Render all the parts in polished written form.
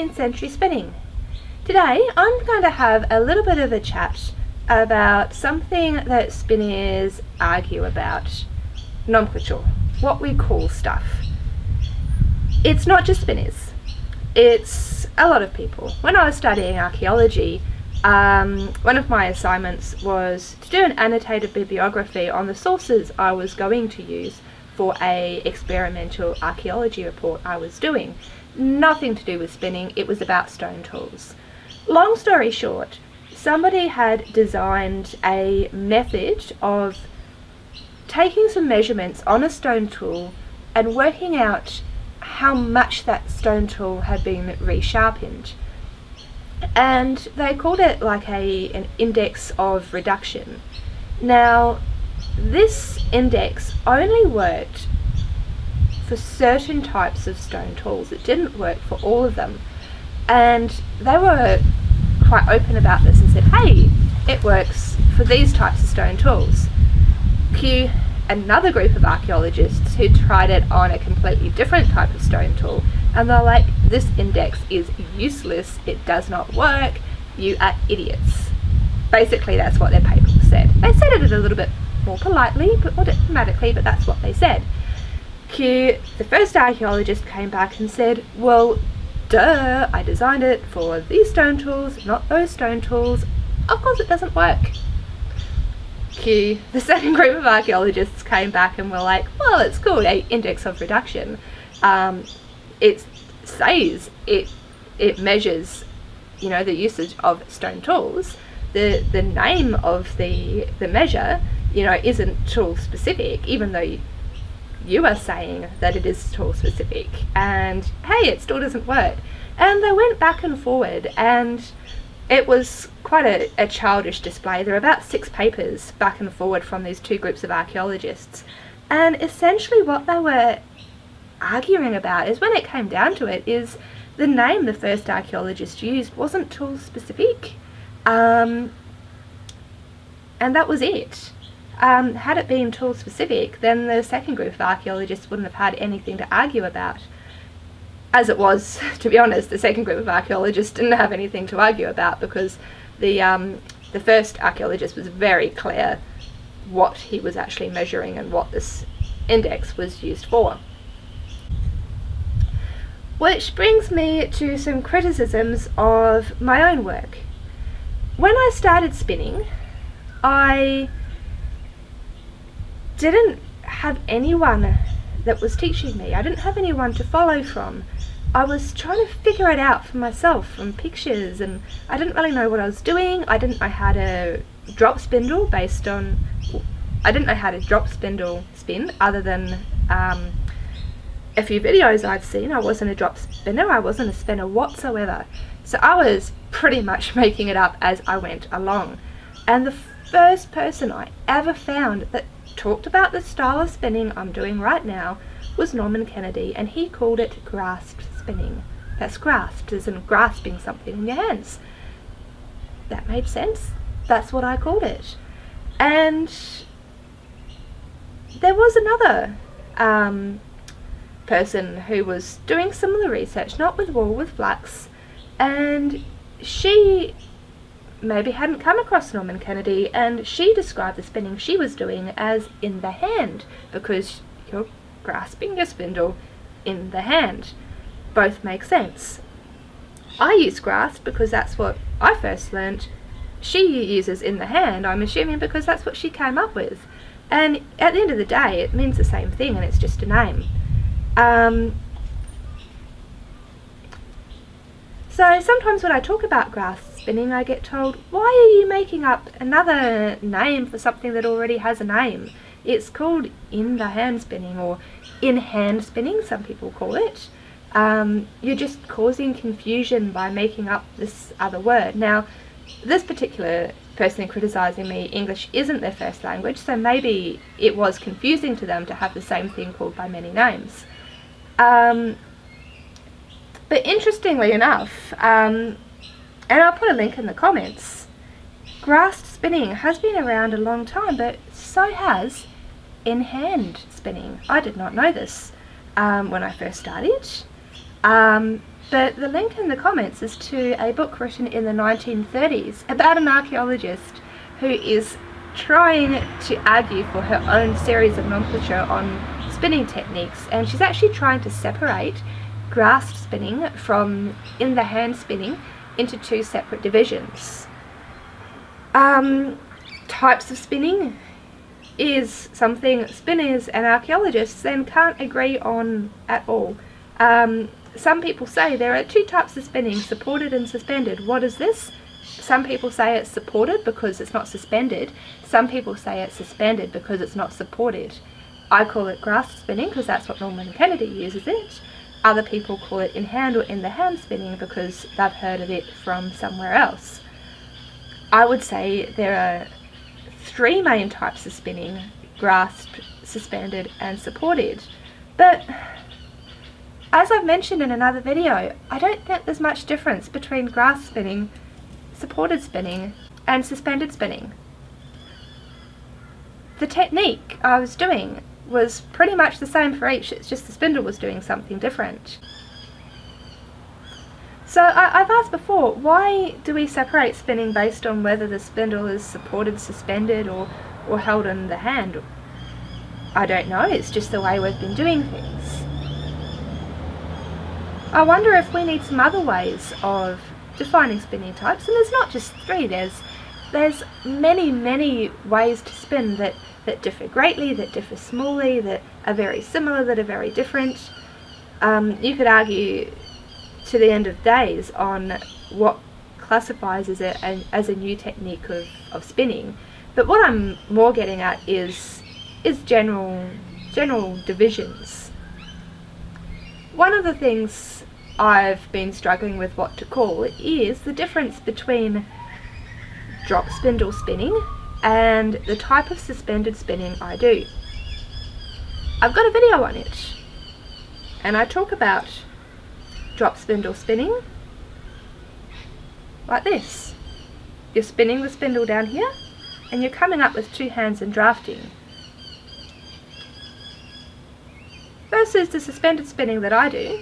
16th century spinning. Today I'm going to have a little bit of a chat about something that spinners argue about: nomenclature, what we call stuff. It's not just spinners, it's a lot of people. When I was studying archaeology, one of my assignments was to do an annotated bibliography on the sources I was going to use for a experimental archaeology report I was doing. Nothing to do with spinning, it was about stone tools. Long story short, somebody had designed a method of taking some measurements on a stone tool and working out how much that stone tool had been resharpened. And they called it like an index of reduction. Now, this index only worked for certain types of stone tools. It didn't work for all of them. And they were quite open about this and said, hey, it works for these types of stone tools. Cue another group of archaeologists who tried it on a completely different type of stone tool, and they're like, this index is useless, it does not work, you are idiots. Basically that's what their paper said. They said it a little bit more politely, but more diplomatically, but that's what they said. Cue the first archaeologist came back and said, well, duh, I designed it for these stone tools, not those stone tools, of course it doesn't work. Cue the second group of archaeologists came back and were like, well, it's called an index of reduction. It says it measures, the usage of stone tools. The name of the measure, isn't tool specific, even though you are saying that it is tool specific, and hey, it still doesn't work. And they went back and forward, and it was quite a childish display. There were about 6 papers back and forward from these two groups of archaeologists, and essentially what they were arguing about is, when it came down to it, is the name the first archaeologist used wasn't tool specific, and that was it. Had it been tool specific, then the second group of archaeologists wouldn't have had anything to argue about. As it was, to be honest, the second group of archaeologists didn't have anything to argue about, because the first archaeologist was very clear what he was actually measuring and what this index was used for. Which brings me to some criticisms of my own work. When I started spinning, I didn't have anyone that was teaching me. I didn't have anyone to follow from. I was trying to figure it out for myself from pictures, and I didn't really know what I was doing. I didn't know how to drop spindle I didn't know how to drop spindle spin, other than a few videos I'd seen. I wasn't a drop spinner, I wasn't a spinner whatsoever. So I was pretty much making it up as I went along. And the first person I ever found that talked about the style of spinning I'm doing right now was Norman Kennedy, and he called it grasped spinning. That's grasped, as in grasping something in your hands. That made sense. That's what I called it. And there was another person who was doing similar research, not with wool, with flax, and she maybe hadn't come across Norman Kennedy, and she described the spinning she was doing as in the hand, because you're grasping your spindle in the hand. Both make sense. I use grasp because that's what I first learnt. She uses in the hand, I'm assuming, because that's what she came up with. And at the end of the day, it means the same thing, and it's just a name. So sometimes when I talk about grasp spinning, I get told, why are you making up another name for something that already has a name? It's called in the hand spinning, or in hand spinning, some people call it. You're just causing confusion by making up this other word. Now, this particular person criticising me, English isn't their first language, so maybe it was confusing to them to have the same thing called by many names. But interestingly enough, and I'll put a link in the comments, grasped spinning has been around a long time, but so has in-hand spinning. I did not know this when I first started. But the link in the comments is to a book written in the 1930s about an archaeologist who is trying to argue for her own series of nomenclature on spinning techniques, and she's actually trying to separate grasped spinning from in the hand spinning into two separate divisions. Types of spinning is something spinners and archaeologists then can't agree on at all. Some people say there are two types of spinning, supported and suspended. What is this? Some people say it's supported because it's not suspended. Some people say it's suspended because it's not supported. I call it grasp spinning because that's what Norman Kennedy uses it. Other people call it in hand or in the hand spinning because they've heard of it from somewhere else. I would say there are three main types of spinning: grasped, suspended and supported. But as I've mentioned in another video, I don't think there's much difference between grasp spinning, supported spinning and suspended spinning. The technique I was doing was pretty much the same for each, it's just the spindle was doing something different. So I've asked before, why do we separate spinning based on whether the spindle is supported, suspended or held in the hand? I don't know, it's just the way we've been doing things. I wonder if we need some other ways of defining spinning types, and there's not just three, there's many ways to spin that differ greatly, that differ smallly, that are very similar, that are very different. You could argue to the end of days on what classifies as a new technique of spinning, but what I'm more getting at is general divisions. One of the things I've been struggling with what to call is the difference between drop spindle spinning and the type of suspended spinning I do. I've got a video on it and I talk about drop spindle spinning like this. You're spinning the spindle down here and you're coming up with two hands and drafting, versus the suspended spinning that I do,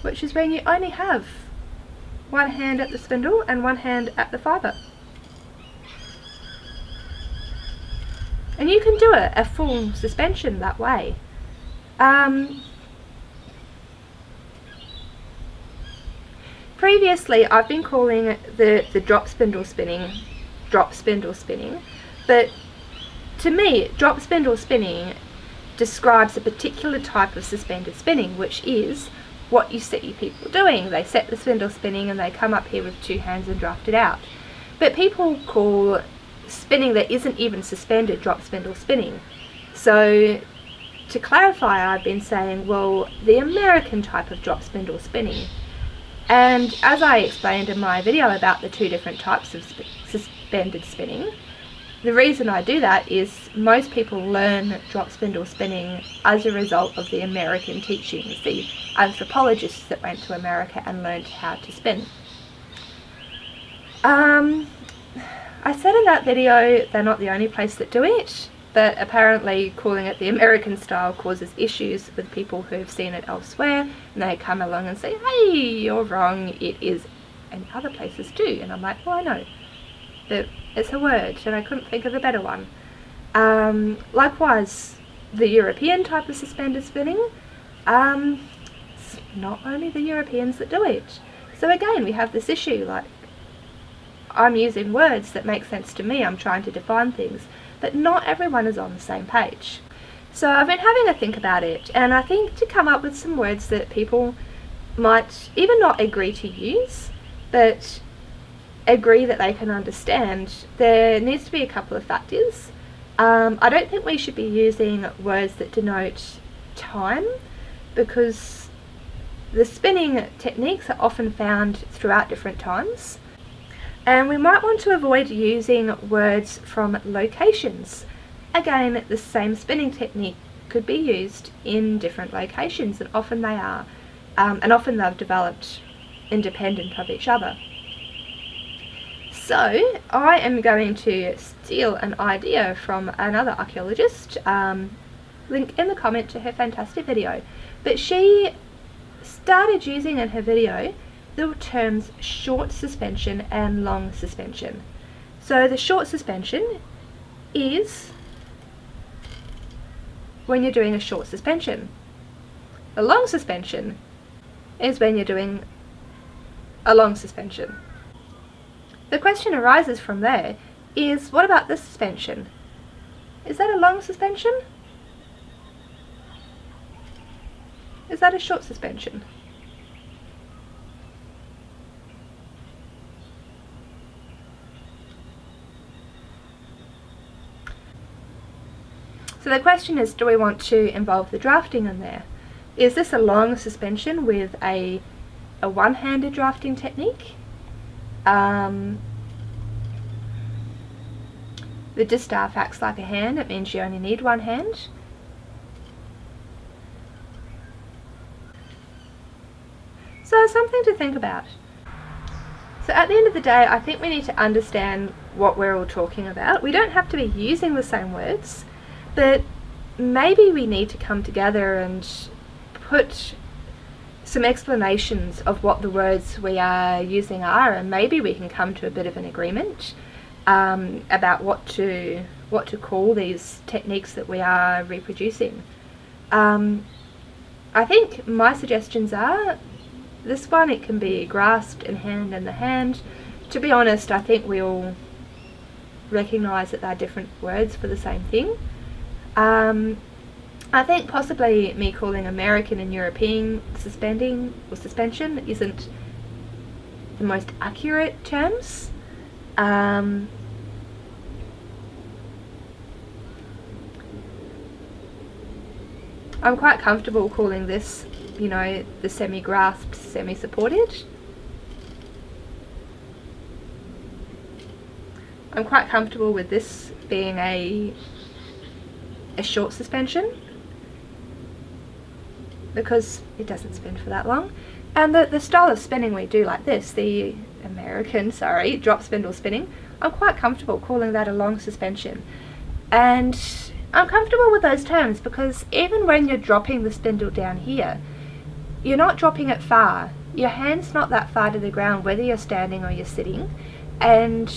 which is when you only have one hand at the spindle and one hand at the fibre. And you can do a full suspension that way. Previously I've been calling the drop spindle spinning, but to me drop spindle spinning describes a particular type of suspended spinning, which is what you see people doing. They set the spindle spinning and they come up here with two hands and draft it out. But people call spinning that isn't even suspended drop spindle spinning. So to clarify, I've been saying, well, the American type of drop spindle spinning. And as I explained in my video about the two different types of suspended spinning, the reason I do that is most people learn drop spindle spinning as a result of the American teachings, the anthropologists that went to America and learned how to spin. I said in that video they're not the only place that do it, but apparently calling it the American style causes issues with people who've seen it elsewhere, and they come along and say, hey, you're wrong, it is in other places too. And I'm like, well, I know, but it's a word and I couldn't think of a better one. Likewise, the European type of suspended spinning, it's not only the Europeans that do it. So again, we have this issue, like, I'm using words that make sense to me, I'm trying to define things, but not everyone is on the same page. So I've been having a think about it, and I think to come up with some words that people might even not agree to use, but agree that they can understand, there needs to be a couple of factors. I don't think we should be using words that denote time, because the spinning techniques are often found throughout different times. And we might want to avoid using words from locations. Again, the same spinning technique could be used in different locations, and often they are. And often they've developed independent of each other. So I am going to steal an idea from another archaeologist, link in the comment to her fantastic video. But she started using in her video the terms short suspension and long suspension. So the short suspension is when you're doing a short suspension. The long suspension is when you're doing a long suspension. The question arises from there is, what about this suspension? Is that a long suspension? Is that a short suspension? So the question is, do we want to involve the drafting in there? Is this a long suspension with a one-handed drafting technique? The distaff acts like a hand. It means you only need one hand. So something to think about. So at the end of the day, I think we need to understand what we're all talking about. We don't have to be using the same words, but maybe we need to come together and put some explanations of what the words we are using are, and maybe we can come to a bit of an agreement about what to call these techniques that we are reproducing. I think my suggestions are this one, it can be grasped in hand and the hand. To be honest, I think we all recognise that they're different words for the same thing. I think possibly me calling American and European suspending or suspension isn't the most accurate terms. I'm quite comfortable calling this, you know, the semi-grasped, semi-supported. I'm quite comfortable with this being a short suspension because it doesn't spin for that long. And the style of spinning we do like this, the American, drop spindle spinning, I'm quite comfortable calling that a long suspension. And I'm comfortable with those terms because even when you're dropping the spindle down here, you're not dropping it far. Your hand's not that far to the ground, whether you're standing or you're sitting, and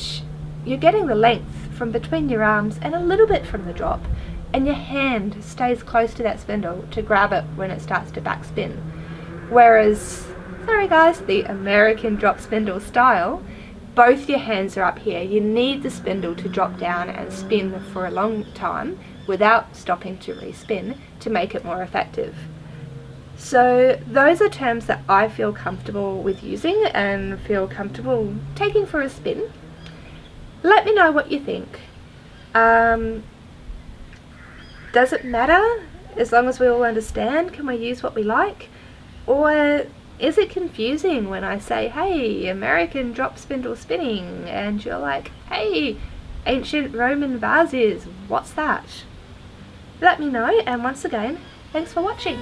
you're getting the length from between your arms and a little bit from the drop, and your hand stays close to that spindle to grab it when it starts to backspin. Whereas, the American drop spindle style, both your hands are up here. You need the spindle to drop down and spin for a long time without stopping to respin to make it more effective. So those are terms that I feel comfortable with using and feel comfortable taking for a spin. Let me know what you think. Does it matter as long as we all understand? Can we use what we like? Or is it confusing when I say, hey, American drop spindle spinning, and you're like, hey, ancient Roman vases, what's that? Let me know, and once again, thanks for watching.